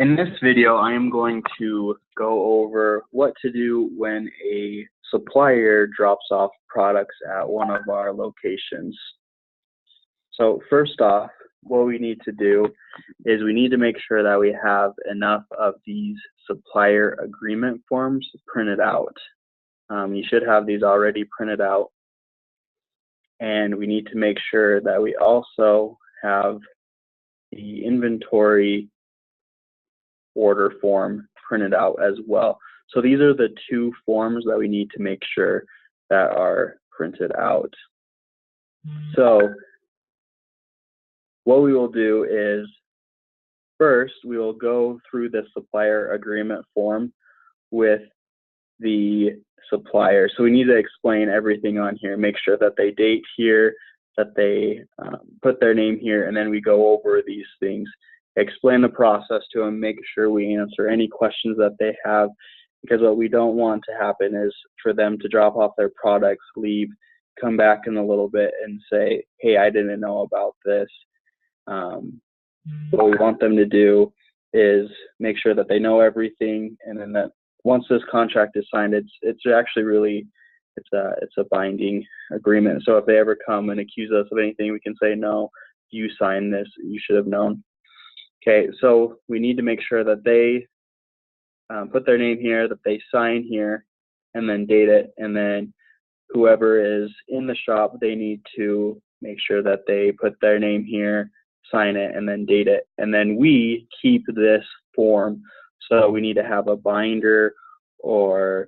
In this video, I am going to go over what to do when a supplier drops off products at one of our locations. So first off, what we need to do is we need to make sure that we have enough of these supplier agreement forms printed out. You should have these already printed out. And we need to make sure that we also have the inventory order form printed out as well. So these are the two forms that we need to make sure that are printed out. So what we will do is first we will go through the supplier agreement form with the supplier. So we need to explain everything on here, make sure that they date here, that they put their name here, and then we go over these things, explain the process to them, make sure we answer any questions that they have, because what we don't want to happen is for them to drop off their products, leave, come back in a little bit and say, hey, I didn't know about this. What we want them to do is make sure that they know everything, and then that once this contract is signed, it's actually really it's a binding agreement. So if they ever come and accuse us of anything, we can say, no, you signed this, you should have known. Okay, so we need to make sure that they put their name here, that they sign here, and then date it. And then whoever is in the shop, they need to make sure that they put their name here, sign it, and then date it. And then we keep this form. So we need to have a binder or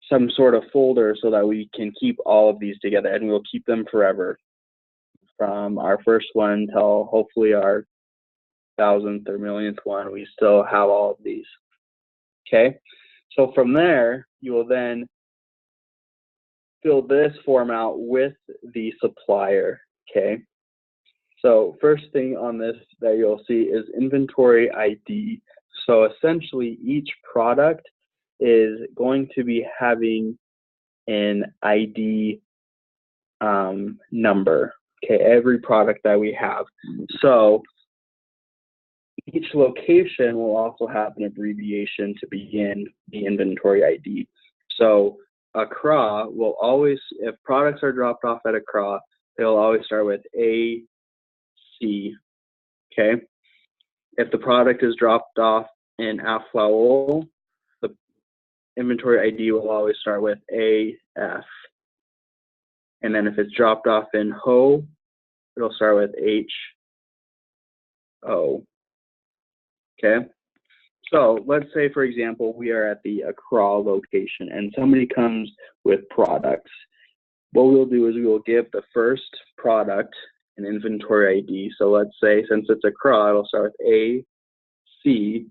some sort of folder so that we can keep all of these together, and we'll keep them forever, from our first one till hopefully our 1,000th or millionth one. We still have all of these. Okay, so from there you will then fill this form out with the supplier. Okay, so first thing on this that you'll see is inventory ID. So essentially each product is going to be having an ID number. Okay, every product that we have. So each location will also have an abbreviation to begin the inventory ID. So Accra will always, if products are dropped off at Accra, they'll always start with AC. Okay. If the product is dropped off in Aflao, the inventory ID will always start with AF. And then if it's dropped off in Ho, it'll start with HO. Okay, so let's say, for example, we are at the Accra location and somebody comes with products. What we'll do is we will give the first product an inventory ID. So let's say, since it's Accra, it'll start with AC,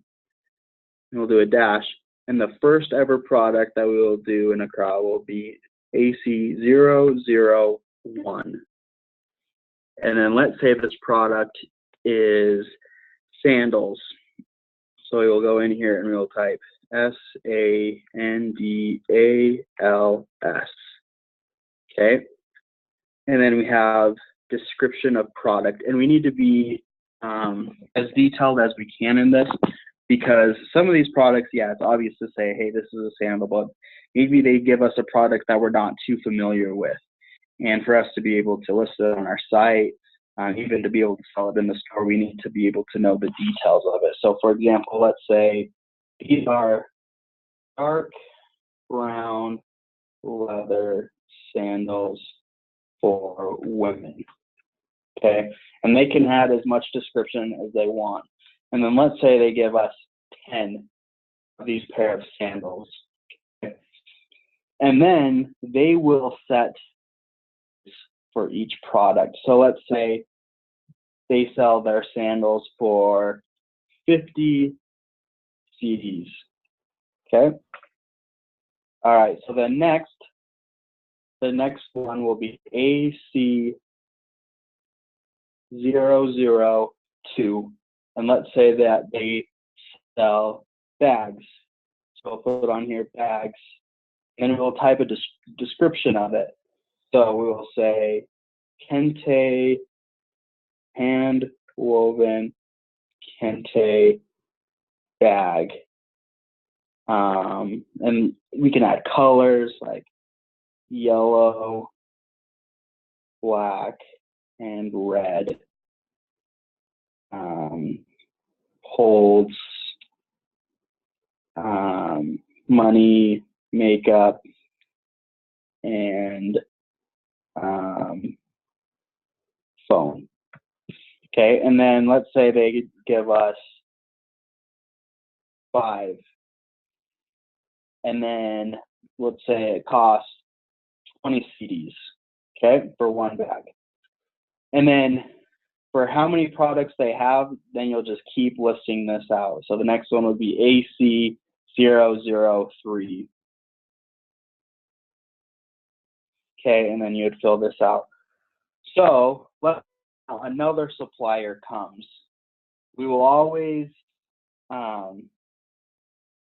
and we'll do a dash. And the first ever product that we will do in Accra will be AC001. And then let's say this product is sandals. So we will go in here and we will type SANDALS. Okay. And then we have description of product. And we need to be as detailed as we can in this, because some of these products, yeah, it's obvious to say, hey, this is a sandal, but maybe they give us a product that we're not too familiar with. And for us to be able to list it on our site, even to be able to sell it in the store, we need to be able to know the details of it. So for example, let's say these are dark brown leather sandals for women. Okay, and they can add as much description as they want. And then let's say they give us 10 of these pair of sandals. Okay. And then they will set for each product. So let's say they sell their sandals for 50 CDs. Okay. All right. So the next one will be AC002. And let's say that they sell bags. So I'll put on here bags, and we'll type a description of it. So we will say Kente hand woven Kente bag. And we can add colors like yellow, black, and red. Holds money, makeup, and phone. Okay, and then let's say they give us 5, and then let's say it costs 20 CDs, okay, for one bag. And then for how many products they have, then you'll just keep listing this out. So the next one would be AC003. Okay, and then you would fill this out. So another supplier comes. We will always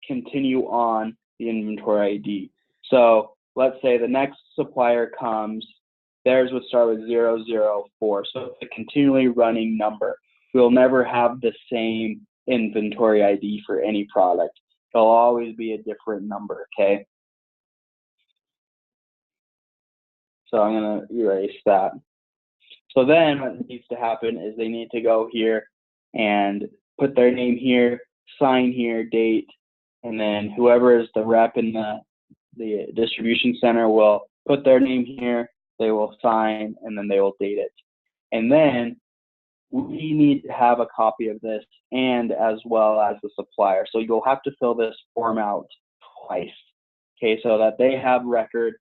continue on the inventory ID. So let's say the next supplier comes, theirs would start with 004. So it's a continually running number. We'll never have the same inventory ID for any product. It'll always be a different number, okay? So I'm going to erase that. So then what needs to happen is they need to go here and put their name here, sign here, date, and then whoever is the rep in the distribution center will put their name here, they will sign, and then they will date it. And then we need to have a copy of this and as well as the supplier. So you'll have to fill this form out twice, okay, so that they have record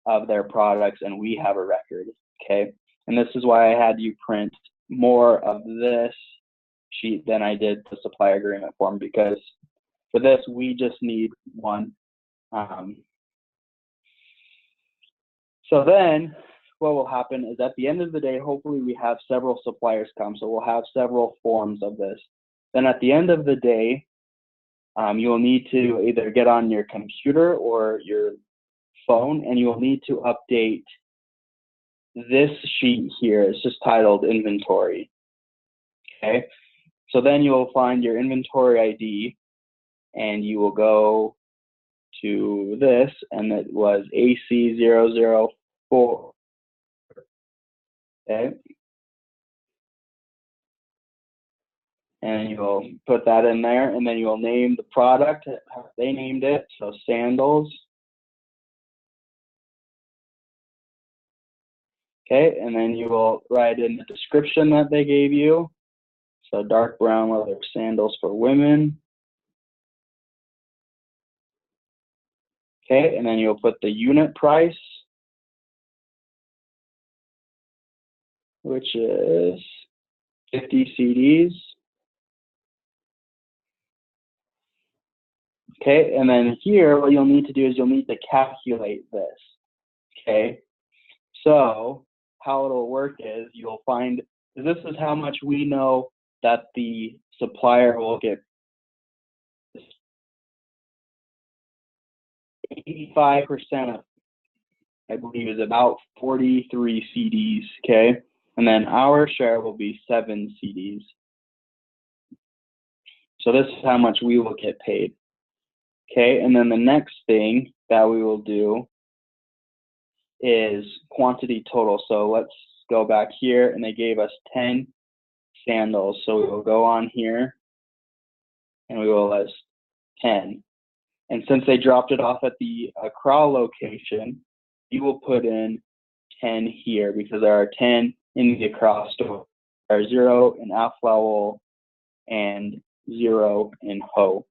of their products and we have a record, okay? And this is why I had you print more of this sheet than I did the supplier agreement form, because for this, we just need one. So then what will happen is at the end of the day, hopefully we have several suppliers come. So we'll have several forms of this. Then at the end of the day, you'll need to either get on your computer or your phone, and you'll need to update this sheet here. It's just titled inventory. Okay. So then you'll find your inventory ID, and you will go to this, and it was AC004. Okay. And you'll put that in there, and then you'll name the product. They named it, so sandals. Okay, and then you will write in the description that they gave you. So dark brown leather sandals for women. Okay, and then you'll put the unit price, which is 50 CDs. Okay, and then here, what you'll need to do is you'll need to calculate this. Okay, so how it'll work is you'll find, this is how much we know that the supplier will get. 85% of, I believe, is about 43 CDs, okay? And then our share will be 7 CDs. So this is how much we will get paid, okay? And then the next thing that we will do is quantity total. So let's go back here, and they gave us 10 sandals. So we will go on here, and we will list 10. And since they dropped it off at the Accra location, you will put in 10 here because there are 10 in the Accra store. There are 0 in Aflawol and 0 in Ho.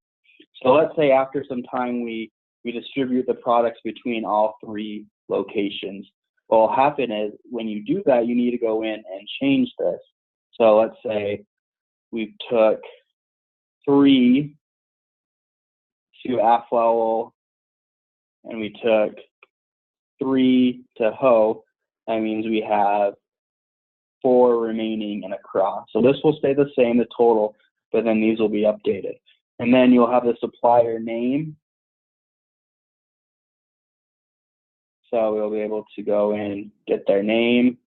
So let's say after some time we distribute the products between all 3 locations. What will happen is when you do that, you need to go in and change this. So let's say we took 3 to Aflawol and we took 3 to Ho. That means we have 4 remaining in Accra. So this will stay the same, the total, but then these will be updated. And then you'll have the supplier name. So we'll be able to go in, get their name,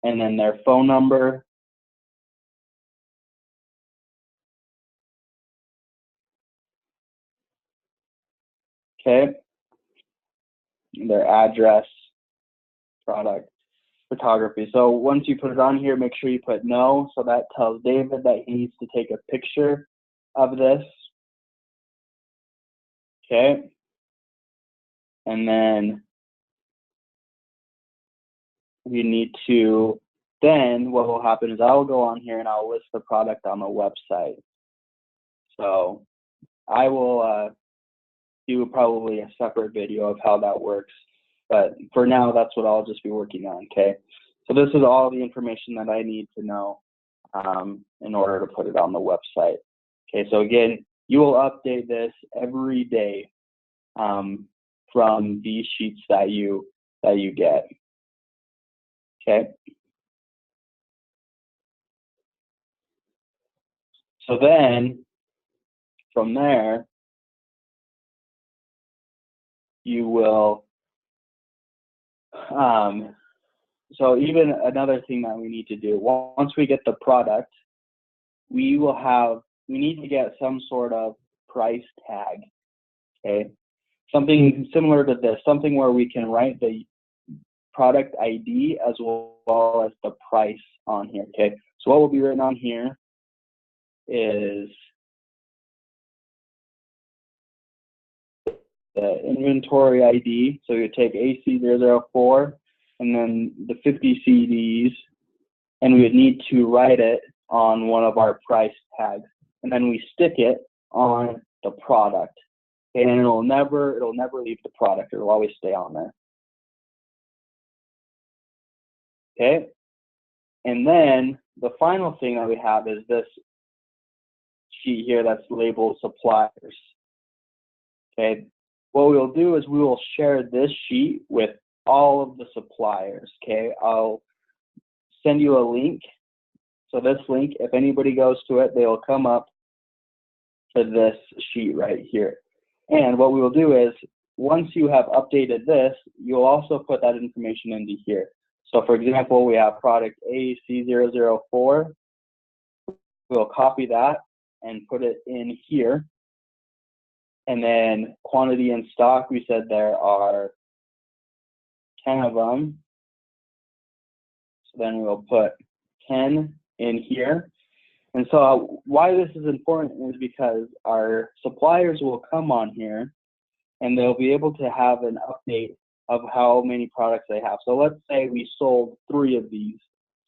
and then their phone number. okay? Their address, product, photography. So once you put it on here, make sure you put no. So that tells David that he needs to take a picture of this. Okay. And then we need to, then what will happen is I will go on here and I'll list the product on the website. So I will do probably a separate video of how that works. But for now, that's what I'll just be working on, okay? So this is all the information that I need to know in order to put it on the website. Okay, so again, you will update this every day from these sheets that you get. Okay. So then, from there, you will, so even another thing that we need to do, once we get the product, we need to get some sort of price tag, okay? Something similar to this, something where we can write the product ID as well as the price on here, okay? So what will be written on here is the inventory ID. So you take AC004 and then the 50 CDs, and we would need to write it on one of our price tags, and then we stick it on the product, and it'll never leave the product. It'll always stay on there. Okay, and then the final thing that we have is this sheet here that's labeled suppliers. Okay, what we'll do is we will share this sheet with all of the suppliers. Okay, I'll send you a link. So this link, if anybody goes to it, they will come up to this sheet right here. And what we will do is, once you have updated this, you'll also put that information into here. So for example, we have product AC004. We'll copy that and put it in here. And then quantity in stock, we said there are 10 of them. So then we'll put 10 in here. And so why this is important is because our suppliers will come on here and they'll be able to have an update of how many products they have. So let's say we sold 3 of these.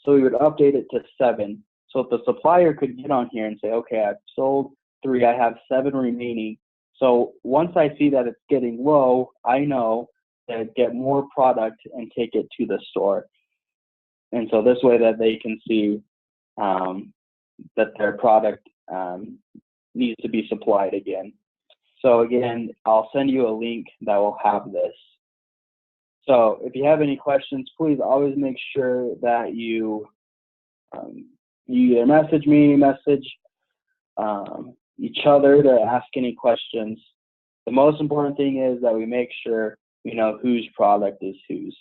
So we would update it to 7. So if the supplier could get on here and say, okay, I've sold 3, I have 7 remaining. So once I see that it's getting low, I know to get more product and take it to the store. And so this way that they can see that their product needs to be supplied again. So again, I'll send you a link that will have this. So if you have any questions, please always make sure that you either message me, message each other to ask any questions. The most important thing is that we make sure we know whose product is whose.